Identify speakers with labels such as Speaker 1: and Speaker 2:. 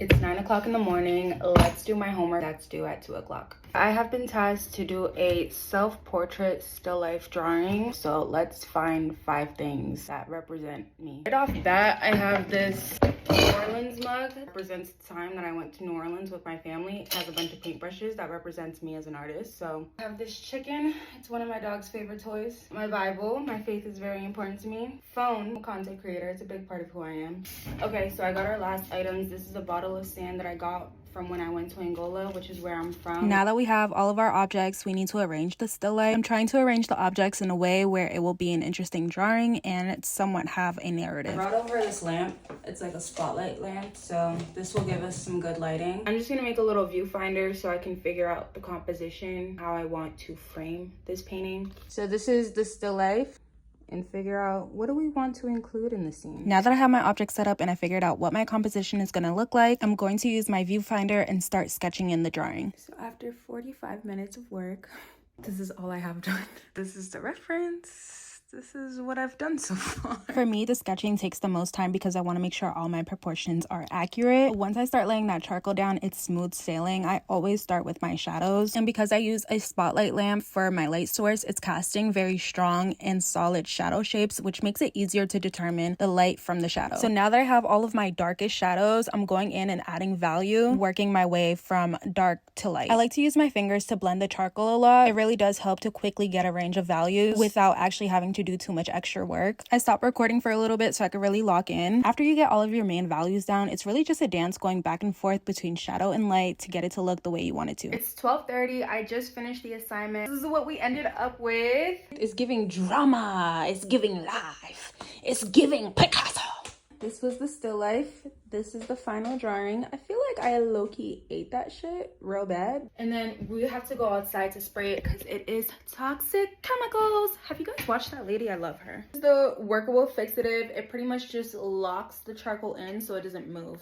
Speaker 1: It's 9 o'clock in the morning. Let's do my homework. That's due at 2 o'clock. I have been tasked to do a self-portrait still life drawing. So let's find 5 things that represent me. Right off the bat, I have this New Orleans mug. It represents the time that I went to New Orleans with my family. It has a bunch of paintbrushes that represents me as an artist. So I have this chicken. It's one of my dog's favorite toys. My Bible. My faith is very important to me. Phone. Content creator. It's a big part of who I am. Okay, so I got our last items. This is a bottle of sand that I got from when I went to Angola, which is where I'm from.
Speaker 2: Now that we have all of our objects, we need to arrange the still life. I'm trying to arrange the objects in a way where it will be an interesting drawing and somewhat have a narrative.
Speaker 1: I brought over this lamp. It's like a spotlight lamp, so this will give us some good lighting. I'm just gonna make a little viewfinder so I can figure out the composition, how I want to frame this painting. So this is the still life. And figure out what do we want to include in the scene.
Speaker 2: Now that I have my object set up and I figured out what my composition is going to look like, I'm going to use my viewfinder and start sketching in the drawing.
Speaker 1: So after 45 minutes of work, this is all I have done. This is the reference. This is what I've done so far.
Speaker 2: For me, the sketching takes the most time because I want to make sure all my proportions are accurate. Once I start laying that charcoal down, it's smooth sailing. I always start with my shadows. And because I use a spotlight lamp for my light source, it's casting very strong and solid shadow shapes, which makes it easier to determine the light from the shadow. So now that I have all of my darkest shadows, I'm going in and adding value, working my way from dark to light. I like to use my fingers to blend the charcoal a lot. It really does help to quickly get a range of values without actually having to do too much extra work. I stopped recording for a little bit so I could really lock in. After you get all of your main values down, it's really just a dance going back and forth between shadow and light to get it to look the way you want it to.
Speaker 1: It's 12:30. I just finished the assignment. This is what we ended up with.
Speaker 2: It's giving drama. It's giving life. It's giving Picasso.
Speaker 1: This was the still life. This is the final drawing. I feel like I low-key ate that shit real bad. And then we have to go outside to spray it because it is toxic chemicals. Have you guys watched that lady? I love her. This is the workable fixative. It pretty much just locks the charcoal in so it doesn't move.